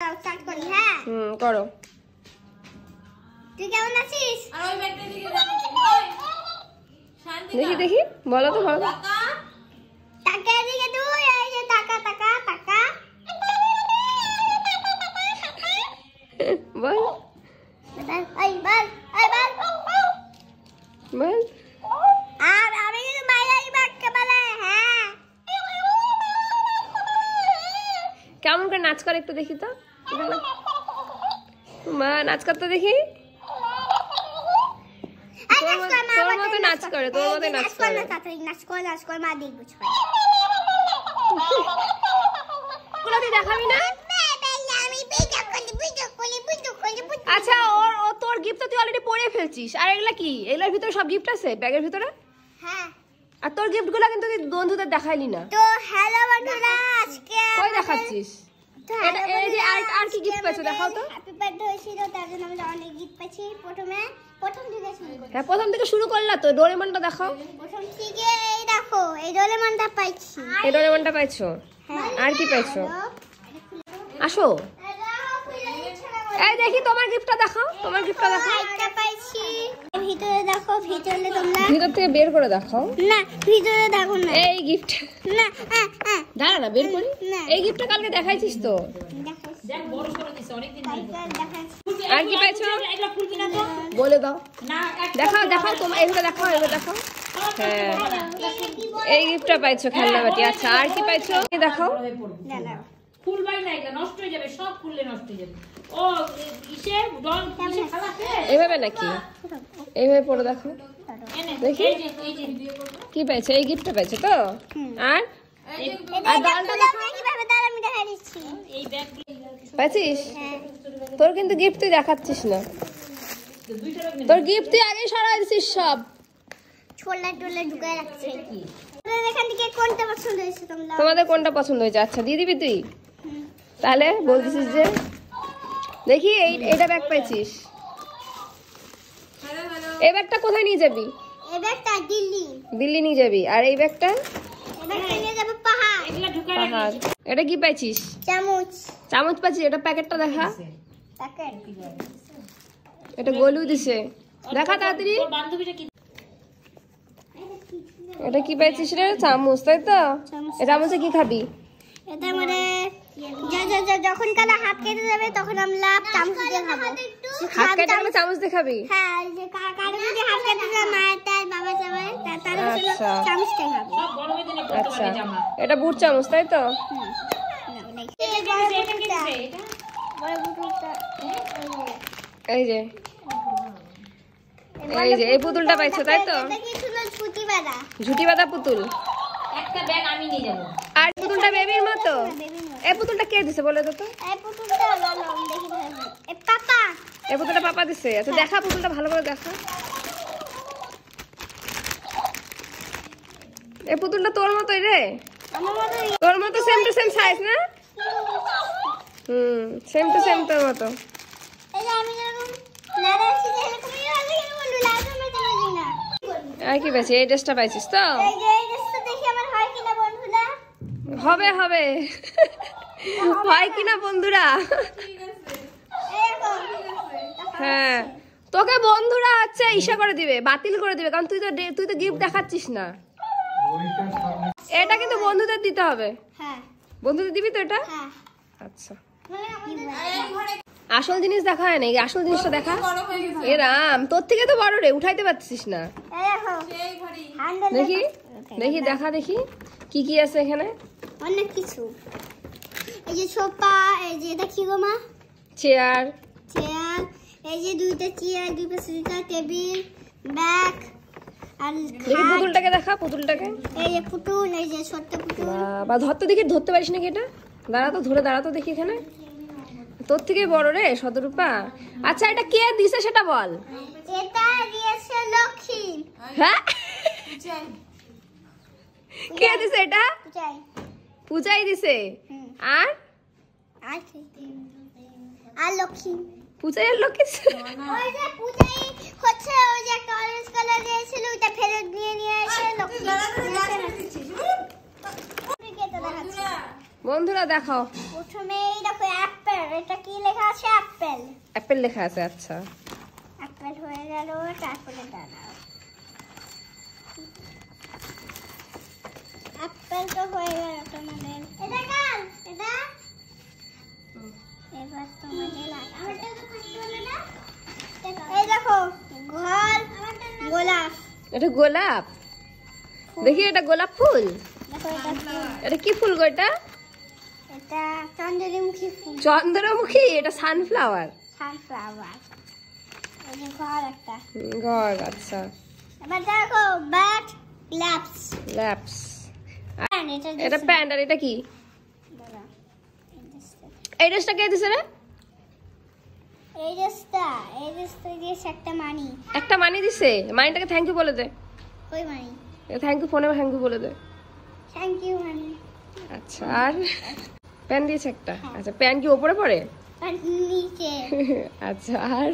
Start করি হ্যাঁ করো। তুই কেমন আছিস? আর ওই ব্যাগটা দিকে ওই শান্তি দেখি দেখি বলো তো বলো। টাকা দিকে তুই এই যে টাকা টাকা টাকা বল এই বল বল। আর আমি কিন্তু মাইয়াই বাক্যে বলে হ্যাঁ। কেমন করে নাচ করে একটু দেখি তো। মা নাচ করতে দেখি। তোর মতো নাচ করে, তোর মতো নাচ করে। নাচ করে মা দেখবো ওগুলো তুই দেখাবি না? আচ্ছা ও তোর গিফট তো তুই অলরেডি পরে ফেলছিস। আর এগুলা কি? এগুলোর ভিতরে সব গিফট আছে ব্যাগের ভিতরে? হ্যাঁ। আর তোর গিফটগুলো কিন্তু তুই বন্ধুদের দেখাইলি না। তো হ্যালো বন্ধুরা, আজকে কই দেখাচ্ছিস? এটা এই যে আর কি গিফট পাইছো দেখাও তো। হ্যাপি বার্থডে হয়েছিল, তার জন্য আমরা অনেক গিফট পেয়েছি। প্রথম থেকে শুরু করি। হ্যাঁ প্রথম থেকে শুরু করলা তো। ডোরেমনটা দেখাও। প্রথম থেকে এই দেখো, এই ডোরেমনটা পাইছি। এই ডোরেমনটা পাইছো? আর কি পাইছো? আসো। এই দেখি তোমার গিফটটা দেখাও, তোমার গিফটটা দেখাও। এটা পাইছি। ভিতরে দেখো, ভিতরে তোমরা ভিতর থেকে বের করে দেখাও। না, ভিতরে দেখো না। এই গিফট না দাঁড়া না, বের করি। না। এই গিফটটা কালকে দেখাইছিস তো। দেখ বড় করে দিছে অনেক দিন ধরে। আর কি পাইছো এটা ফুল কিনা তো বলে দাও। না দেখাও দেখাও, তোমার এগুলো দেখাও, এগুলো দেখাও। হ্যাঁ এই গিফটটা পাইছো, খেলনা বাটি। আচ্ছা আর কি পাইছো দেখাও। ফুল বাই না, এটা নষ্ট হয়ে যাবে, সব ফুললে নষ্ট হয়ে যাবে। ও ইসে ডল ইসে খালাতে এইভাবে নাকি? এইভাবে পড়ে দেখো দেখি এই যে কি পাইছো। এই গিফটটা পাইছো তো। আর আর ডালটা দেখো কিভাবে দাঁড়া, আমি দেখাই দিচ্ছি। এই ব্যাগ পাইছিস? তোর কিন্তু গিফট তুই দেখাচ্ছিস না। তোর গিফট তুই আগেই সরাই দিছিস সব। ছোলা টোলা ঢুকায় রাখছে। তোমাদের এখান থেকে কোনটা পছন্দ হয়েছে তোমরা? তোমাদের কোনটা পছন্দ হয়েছে? আচ্ছা দিয়ে দিবি তুই? তাহলে বলতেছিস যে দেখি এইটা ব্যাগ পাইছিস। এই ব্যাগটা কোথায় নিয়ে যাবি? এই ব্যাগটা দিল্লি। দিল্লি নিয়ে যাবি। আর এই ব্যাগটা? এই ব্যাগটা নিয়ে যাবে পাহাড়। এগুলা ঢুকায় পাহাড়। এটা কি পাইছিস? চামচ। চামচ পাইছিস? এটা প্যাকেটটা দেখা। প্যাকেট। এটা গলু দিছে, দেখা তাড়াতাড়ি। তোর বান্ধবীটা কি এটা কি পাইছিস রে? চামচ, তাই তো? এই চামচে কি খাবি? এটা মানে যখন কালা হাত কেটে যাবে তখন আমরা চামচ দিয়ে খাবো। হাত কেটে গেলে চামচ দিয়ে খাবি? হ্যাঁ, যে কারো যদি হাত কেটে যায়, মায়ের তার বাবা যাবে, তারা আচ্ছা চামচটা খাবে। সব গরমের দিনে পড়তে আচ্ছা পারবে জামা। এটা বুট চামচ, তাই তো? এটা কি দিছে, এটা কি দিছে? এটা বড় বুটুলটা এই যে এই পুতুলটা পাইছো, তাই তো? এটা কি ছিল? ছুটি বাঁধা। ঝুটি বাঁধা পুতুল। একটা ব্যাগ আমি নিয়ে যাব। আর পুতুলটা বেবির মতো। এই পুতুলটা কে দিছে বলে তো? এই পুতুলটা ভালো, আমি দেখি ভালো। এ পাপা। এই পুতুলটা পাপা দিছে। আচ্ছা দেখা পুতুলটা ভালো করে দেখা। এই পুতুলটা তোর মতোই রে। আমার মতো তোর মতো সেম টু সেম সাইজ না? সেম টু সেম তোর মতো। এই যে আমি যখন লাদা শিখে এরকমই লাগে, কিন্তু বন্ধু লাদা মেতে পারি না। আর কি পাইছিস? এই ড্রেসটা পাইছিস তো? এই যে এই ড্রেসটা দেখি আমার হয় কিনা বন্ধুরা। হবে হবে হয় কিনা বন্ধুরা? এই দেখো। হ্যাঁ তোকে বন্ধুরা হচ্ছে ইসা করে দিবে, বাতিল করে দিবে, কারণ তুই তো গিফট দেখাচ্ছিস না। এটা কিন্তু বন্ধুদের দিতে হবে। হ্যাঁ বন্ধুদের দিবি তো এটা? হ্যাঁ। আচ্ছা মানে আমাদের আসল জিনিস দেখা হয় না, আসল জিনিসটা দেখা। এ রাম, তোর থেকে তো বড় রে, উঠাইতে পারছিস না। এই দেখো। হ্যান্ডেল দেখি দেখি দেখা দেখি কি কি আছে এখানে। অনেক কিছু। এই যে সোফা, এই যে এটা কি গো মা? চেয়ার। চেয়ার। এই যে দুইটা চেয়ার, দুই পাশে দুইটা টেবিল, ব্যাগ আর দেখি পুতুলটাকে দেখা, পুতুলটাকে। এই যে পুতুল, এই যে ছোট্ট পুতুল। বা ধরতে দেখি, ধরতে পারিস নাকি এটা? দাঁড়া তো, ধরে দাঁড়া তো দেখি এখানে। তোর থেকে বড় রে শতরূপা। আচ্ছা এটা কে দিছে সেটা বল। এটা দিয়েছে লক্ষ্মী। হ্যাঁ কে দিছে এটা? যাই। পূজাই দিছে। আর আর কি? আর লক্ষ্মী। পূজাই আর লক্ষ্মী। ওই যে পূজাই হচ্ছে, ওই যে একটা অরেঞ্জ কালার দিয়েছিল, ওটা ফেরত দিয়ে নিয়ে এসে লক্ষ্মী। বন্ধুরা দেখাও। প্রথমেই দেখো অ্যাপেল, এটা কি লেখা আছে? অ্যাপেল। অ্যাপেল লেখা আছে, আচ্ছা। অ্যাপেল হয়ে গেল, তারপরে দাঁড়াও। অ্যাপেল তো হয়ে গেল তোমাদের। এটা কাল, এটা এবার তোমাদের আমারটা তো ফার্স্ট হলো না। এই দেখো ঘর, গোলাপ। এটা গোলাপ, দেখি এটা গোলাপ ফুল। দেখো এটা ফুল। এটা কি ফুল গো? এটা এটা চন্দ্রমুখী ফুল। চন্দ্রমুখী, এটা সানফ্লাওয়ার। সানফ্লাওয়ার। এই যে ঘর একটা। ঘর, আচ্ছা। এবার দেখো ব্যাট, ল্যাপস। ল্যাপস, এটা এটা প্যান্ট। আর এটা কি? এই ড্রেসটা কে দিছে রে? এই ড্রেসটা দিয়েছে একটা মানি। একটা মানি দিছে, মানিটাকে থ্যাংক ইউ বলে দে। ওই মানি। থ্যাংক ইউ, ফোনে থ্যাংক ইউ বলে দে। থ্যাংক ইউ মানি। আচ্ছা, আর প্যান দিয়েছে একটা। আচ্ছা, প্যান কি ওপরে পড়ে? আর নিচে। আচ্ছা, আর